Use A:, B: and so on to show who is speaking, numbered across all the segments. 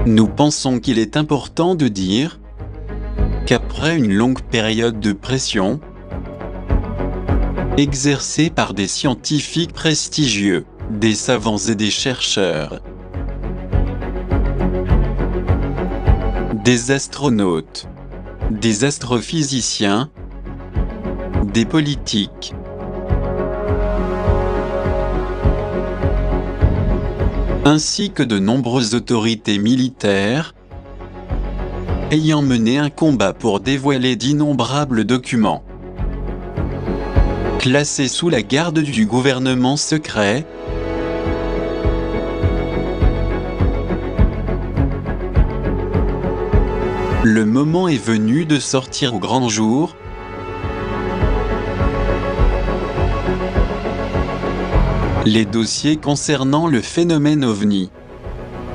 A: Nous pensons qu'il est important de dire qu'après une longue période de pression, exercée par des scientifiques prestigieux, des savants et des chercheurs, des astronautes, des astrophysiciens, des politiques, ainsi que de nombreuses autorités militaires, ayant mené un combat pour dévoiler d'innombrables documents, classés sous la garde du gouvernement secret, le moment est venu de sortir au grand jour les dossiers concernant le phénomène OVNI,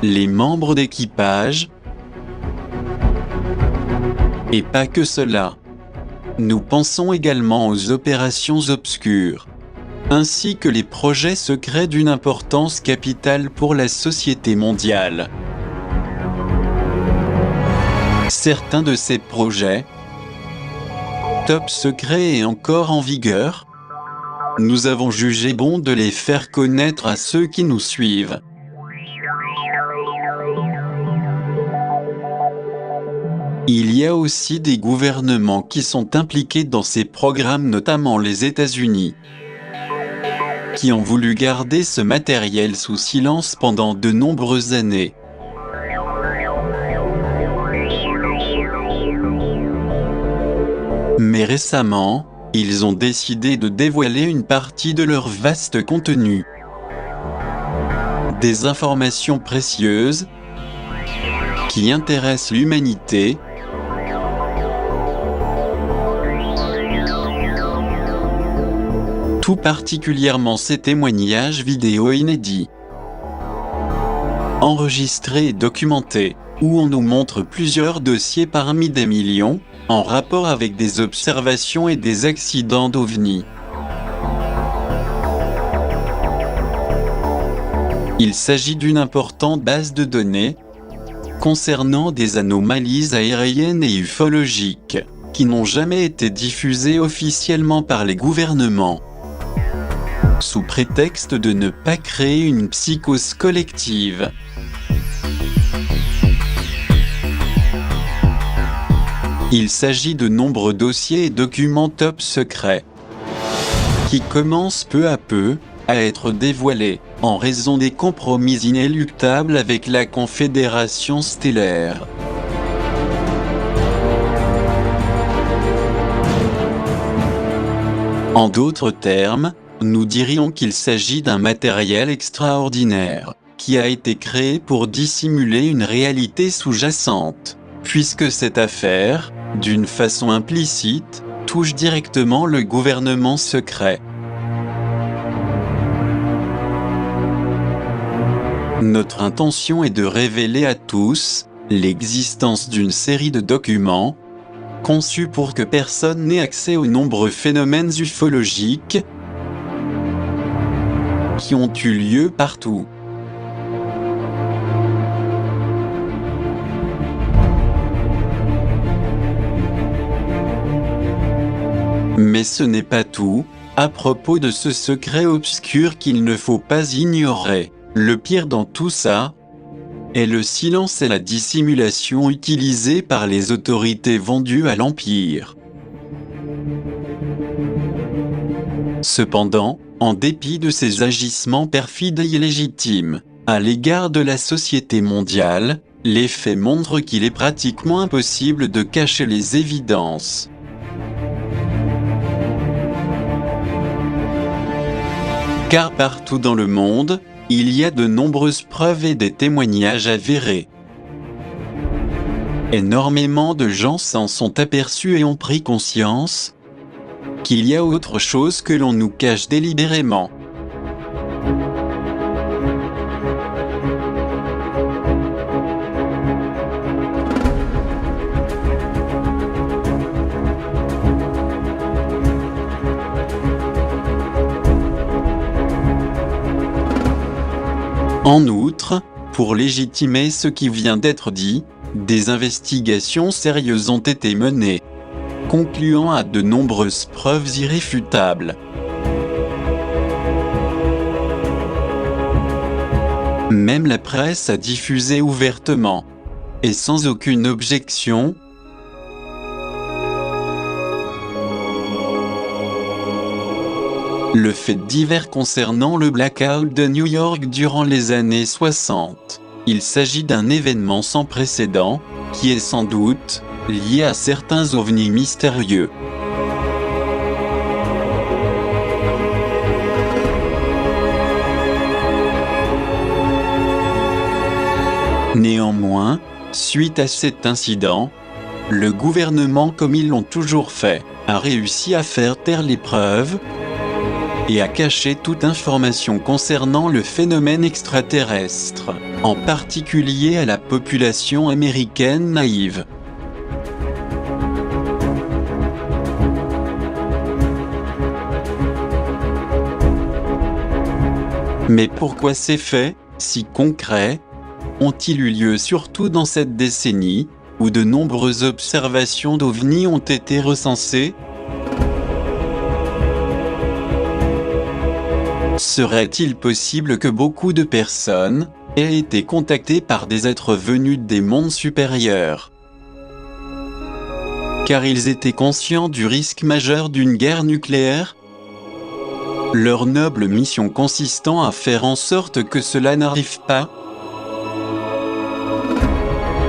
A: les membres d'équipage, et pas que cela. Nous pensons également aux opérations obscures, ainsi que les projets secrets d'une importance capitale pour la société mondiale. Certains de ces projets, top secrets et encore en vigueur, nous avons jugé bon de les faire connaître à ceux qui nous suivent. Il y a aussi des gouvernements qui sont impliqués dans ces programmes, notamment les États-Unis, qui ont voulu garder ce matériel sous silence pendant de nombreuses années. Mais récemment, ils ont décidé de dévoiler une partie de leur vaste contenu. Des informations précieuses qui intéressent l'humanité, tout particulièrement ces témoignages vidéo inédits, enregistrés et documentés, où on nous montre plusieurs dossiers parmi des millions, en rapport avec des observations et des accidents d'OVNI. Il s'agit d'une importante base de données concernant des anomalies aériennes et ufologiques qui n'ont jamais été diffusées officiellement par les gouvernements, sous prétexte de ne pas créer une psychose collective. Il s'agit de nombreux dossiers et documents top secrets qui commencent peu à peu à être dévoilés en raison des compromis inéluctables avec la Confédération stellaire. En d'autres termes, nous dirions qu'il s'agit d'un matériel extraordinaire qui a été créé pour dissimuler une réalité sous-jacente, puisque cette affaire, d'une façon implicite, touche directement le gouvernement secret. Notre intention est de révéler à tous l'existence d'une série de documents conçus pour que personne n'ait accès aux nombreux phénomènes ufologiques qui ont eu lieu partout. Mais ce n'est pas tout, à propos de ce secret obscur qu'il ne faut pas ignorer. Le pire dans tout ça est le silence et la dissimulation utilisés par les autorités vendues à l'Empire. Cependant, en dépit de ces agissements perfides et illégitimes à l'égard de la société mondiale, les faits montrent qu'il est pratiquement impossible de cacher les évidences. Car partout dans le monde, il y a de nombreuses preuves et des témoignages avérés. Énormément de gens s'en sont aperçus et ont pris conscience qu'il y a autre chose que l'on nous cache délibérément. En outre, Pour légitimer ce qui vient d'être dit, des investigations sérieuses ont été menées, concluant à de nombreuses preuves irréfutables. Même la presse a diffusé ouvertement, et sans aucune objection, le fait divers concernant le blackout de New York durant les années 60. Il s'agit d'un événement sans précédent, qui est sans doute lié à certains ovnis mystérieux. Néanmoins, suite à cet incident, le gouvernement, comme ils l'ont toujours fait, a réussi à faire taire les preuves et à cacher toute information concernant le phénomène extraterrestre, en particulier à la population américaine naïve. Mais pourquoi ces faits, si concrets, ont-ils eu lieu surtout dans cette décennie, où de nombreuses observations d'ovnis ont été recensées? Serait-il possible que beaucoup de personnes aient été contactées par des êtres venus des mondes supérieurs, car ils étaient conscients du risque majeur d'une guerre nucléaire? Leur noble mission consistant à faire en sorte que cela n'arrive pas?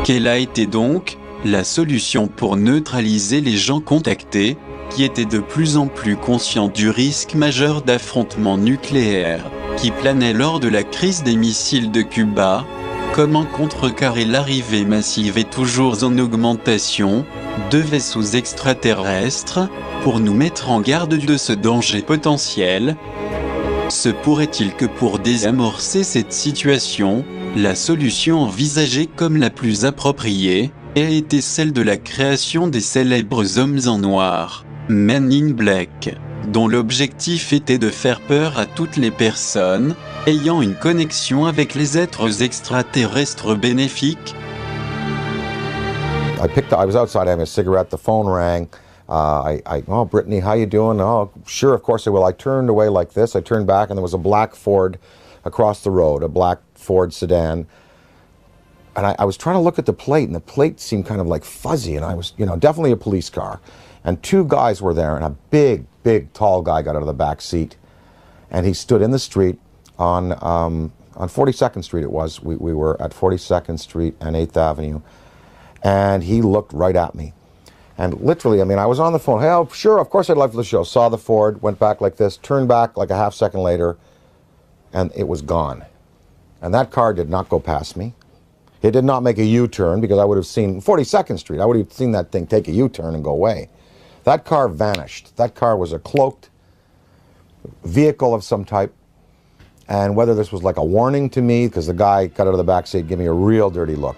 A: Quelle a été donc la solution pour neutraliser les gens contactés, qui étaient de plus en plus conscients du risque majeur d'affrontement nucléaire, qui planait lors de la crise des missiles de Cuba? Comment contrecarrer l'arrivée massive et toujours en augmentation de vaisseaux extraterrestres, pour nous mettre en garde de ce danger potentiel? Se pourrait-il que pour désamorcer cette situation, la solution envisagée comme la plus appropriée ait été celle de la création des célèbres hommes en noir, Men in Black, dont l'objectif était de faire peur à toutes les personnes ayant une connexion avec les êtres extraterrestres bénéfiques?
B: I was outside having a cigarette, the phone rang. Oh, Brittany, how you doing? Oh, sure, of course I will. I turned away like this. I turned back and there was a black Ford across the road, a black Ford sedan. And I was trying to look at the plate, and the plate seemed kind of like fuzzy, and I was, definitely a police car. And two guys were there, and a big, tall guy got out of the back seat. And he stood in the street on 42nd Street it was. We were at 42nd Street and 8th Avenue. And he looked right at me. And literally, I was on the phone. Hey, oh, sure, of course I'd love the show. Saw the Ford, went back like this, turned back like a half second later, and it was gone. And that car did not go past me. It did not make a U-turn, because I would have seen 42nd Street. I would have seen that thing take a U-turn and go away. That car vanished. That car was a cloaked vehicle of some type. And whether this was like a warning to me, because the guy got out of the back seat, gave me a real dirty look.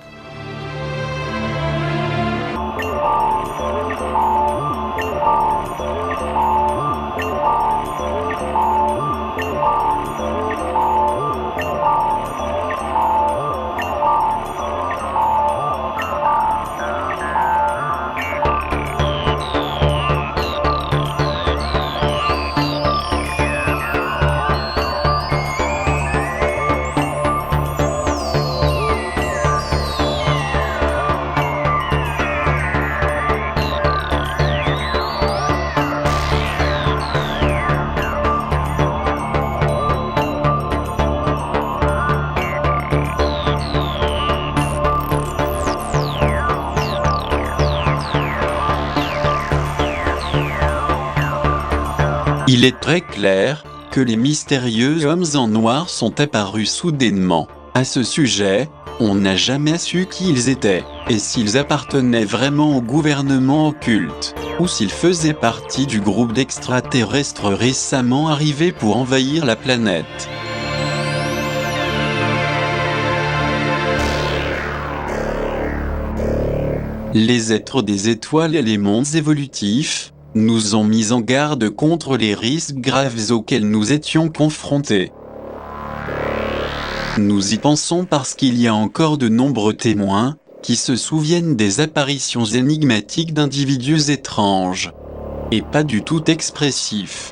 A: Il est très clair que les mystérieux hommes en noir sont apparus soudainement. À ce sujet, on n'a jamais su qui ils étaient, et s'ils appartenaient vraiment au gouvernement occulte, ou s'ils faisaient partie du groupe d'extraterrestres récemment arrivés pour envahir la planète. Les êtres des étoiles et les mondes évolutifs nous ont mis en garde contre les risques graves auxquels nous étions confrontés. Nous y pensons parce qu'il y a encore de nombreux témoins, qui se souviennent des apparitions énigmatiques d'individus étranges. Et pas du tout expressifs.